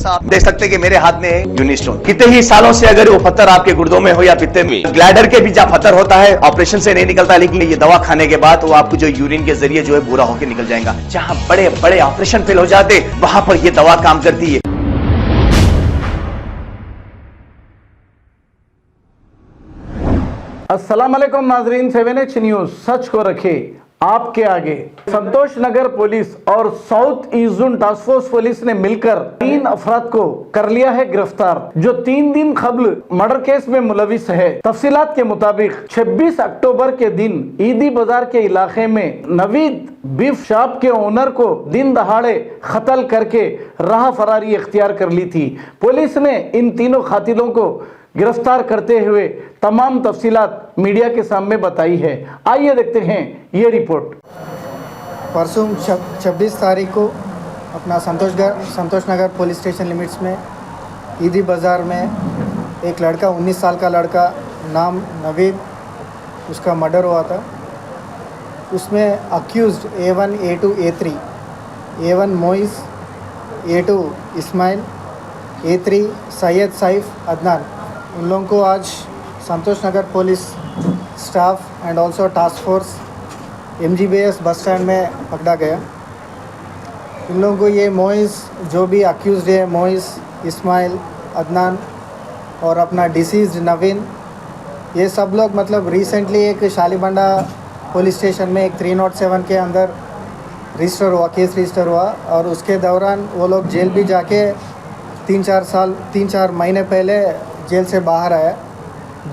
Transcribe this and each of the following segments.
जैसा आप देख सकते हैं कि मेरे हाथ में है यूनिस्टोन। कितने ही सालों से अगर वो पत्थर आपके गुर्दों में हो या पित्ते में, ग्लैडर के भी जहाँ पत्थर होता है ऑपरेशन से नहीं निकलता, लेकिन ये दवा खाने के बाद वो आपको जो यूरिन के जरिए जो है पूरा होकर निकल जाएगा। जहाँ बड़े बड़े ऑपरेशन फेल हो जाते वहां पर ये दवा काम करती है। अस्सलाम वालेकुम नाजरीन, 7H न्यूज सच को रखे आपके आगे। संतोष नगर पुलिस और south east zone task force police ने मिलकर 3 अफराद को कर लिया है गिरफ्तार, जो 3 दिन कबल मर्डर केस में मुलविस है। तफसीलात के मुताबिक 26 अक्टूबर के दिन ईदी बाजार के इलाके में नवीद बीफ शॉप के ओनर को दिन दहाड़े कत्ल करके राह फरारी इख्तियार कर ली थी। पुलिस ने इन तीनों कातिलों को गिरफ्तार करते हुए तमाम तफसीलात मीडिया के सामने बताई है। आइए देखते हैं ये रिपोर्ट। परसों 26 तारीख को अपना संतोष नगर पुलिस स्टेशन लिमिट्स में ईदी बाज़ार में एक लड़का 19 साल का लड़का नाम नवीद, उसका मर्डर हुआ था। उसमें accused A1, A2, A3, A1 Moiz, A2 Ismail, A3 Syed Saif Adnan, उन लोगों को आज Santosh Nagar police staff and also task force MGBS bus stand में पकड़ा गया। इन लोगों को ये मोइस जो भी अक्यूज़ड है, मोइस, इस्माइल, अदनान और अपना डिसीज़ नवीन, ये सब लोग मतलब रिसेंटली एक शालीबंडा पुलिस स्टेशन में एक 307 के अंदर केस रजिस्टर हुआ और उसके दौरान वो लोग जेल भी जाके 3-4 महीने पहले जेल से बाहर आया।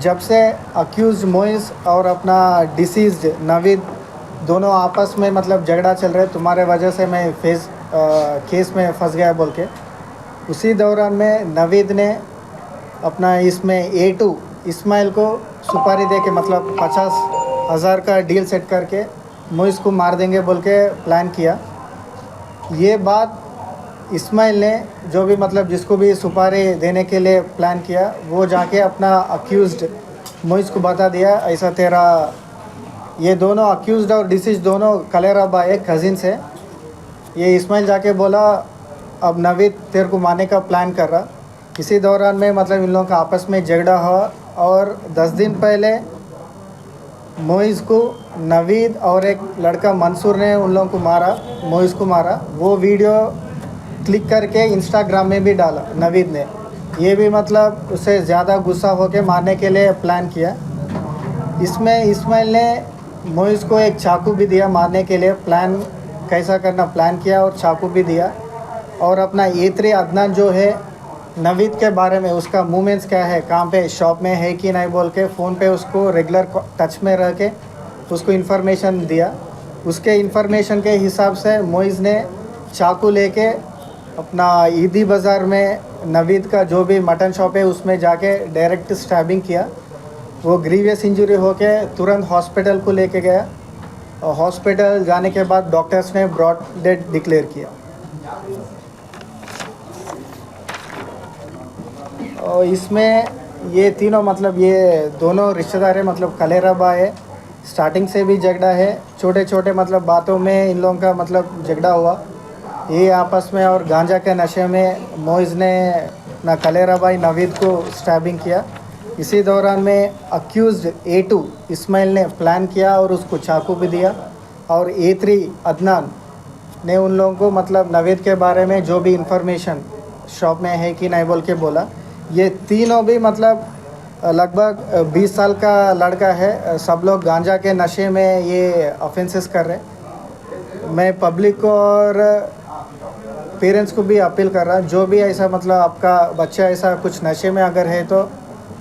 जब से अक्यूज़ मोइस और अपना डिसीज़्ड नवीद दोनों आपस में मतलब झगड़ा चल रहा है, तुम्हारे वजह से मैं केस में फंस गया बोल के, उसी दौरान में नवीद ने अपना इसमें A2 इस्माइल को सुपारी दे के मतलब 50,000 का डील सेट करके मोइस को मार देंगे बोल के प्लान किया। ये बात इस्माइल ने जो भी मतलब जिसको भी सुपारी देने के लिए प्लान किया, वो जाके अपना अक्यूज़्ड मोइस को बता दिया, ऐसा तेरा ये दोनों अक्यूज़्ड और डिसीज दोनों कलेरा भाई कज़िन से। ये इस्माइल जाके बोला अब नवीद तेरे को मारने का प्लान कर रहा। इसी दौरान में मतलब इन लोगों का आपस में झगड़ा हुआ और 10 दिन पहले मोइस को नवीद और एक लड़का मंसूर ने उन लोगों को मारा, मोइस को मारा। वो वीडियो क्लिक करके इंस्टाग्राम में भी डाला नवीद ने। ये भी मतलब उससे ज़्यादा गुस्सा होकर मारने के लिए प्लान किया। इसमें इस्माइल ने मोइस को एक चाकू भी दिया मारने के लिए, प्लान कैसा करना प्लान किया और चाकू भी दिया। और अपना A3 अदनान जो है नवीद के बारे में उसका मूवमेंट्स क्या है, कहाँ पे शॉप में है कि नहीं बोल के फ़ोन पे उसको रेगुलर टच में रह के उसको इन्फॉर्मेशन दिया। उसके इन्फॉर्मेशन के हिसाब से मोइस ने चाकू लेके अपना ईदी बाज़ार में नवीद का जो भी मटन शॉप है उसमें जाके डायरेक्ट स्टैबिंग किया। वो ग्रीवियस इंजरी होके तुरंत हॉस्पिटल को लेके गया और हॉस्पिटल जाने के बाद डॉक्टर्स ने ब्रॉड डेड डिक्लेयर किया। और इसमें ये तीनों मतलब ये दोनों रिश्तेदार है, मतलब कलेरा भाई है। स्टार्टिंग से भी झगड़ा है, छोटे छोटे मतलब बातों में इन लोगों का मतलब झगड़ा हुआ। ये आपस में और गांजा के नशे में मोइस ने ना कलेरा भाई नवीद को स्टैबिंग किया। इसी दौरान में अक्यूज़्ड A2 इस्माइल ने प्लान किया और उसको चाकू भी दिया। और A3 अदनान ने उन लोगों को मतलब नवीद के बारे में जो भी इंफॉर्मेशन शॉप में है कि नहीं बोल के बोला। ये तीनों भी मतलब लगभग 20 साल का लड़का है। सब लोग गांजा के नशे में ये ऑफेंसेस कर रहे। मैं पब्लिक को और पेरेंट्स को भी अपील कर रहा, जो भी ऐसा मतलब आपका बच्चा ऐसा कुछ नशे में अगर है तो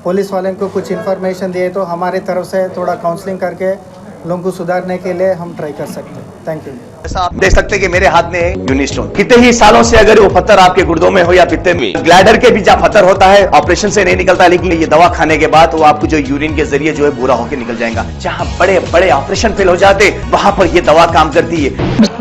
पुलिस वाले को कुछ इन्फॉर्मेशन दिए तो हमारी तरफ से थोड़ा काउंसलिंग करके लोगों को सुधारने के लिए हम ट्राई कर सकते हैं। Thank you. जैसा आप देख सकते हैं कि मेरे हाथ में है यूनिस्टोन। कितने ही सालों से अगर वो पत्थर आपके गुर्दों में हो या पित्ते में, ग्लैडर के भी जहाँ पत्थर होता है ऑपरेशन से नहीं निकलता, लेकिन ये दवा खाने के बाद वो आपको जो यूरिन के जरिए जो है पूरा होकर निकल जाएगा। जहाँ बड़े बड़े ऑपरेशन फेल हो जाते वहां पर ये दवा काम करती है।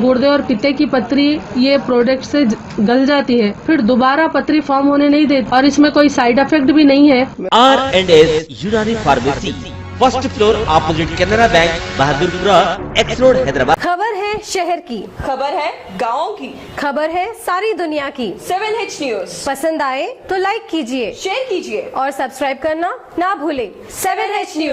गुर्दे और पित्ते की पथरी ये प्रोडक्ट से गल जाती है, फिर दोबारा पथरी फॉर्म होने नहीं देती और इसमें कोई साइड इफेक्ट भी नहीं है। R&S यूनानी pharmacy, first floor, opposite Canara bank, Bahadurpura, X road, Hyderabad. खबर है है शहर की, खबर है गाँव की, खबर है सारी दुनिया की। 7H न्यूज पसंद आए तो लाइक कीजिए, शेयर कीजिए और सब्सक्राइब करना ना भूले। 7H news.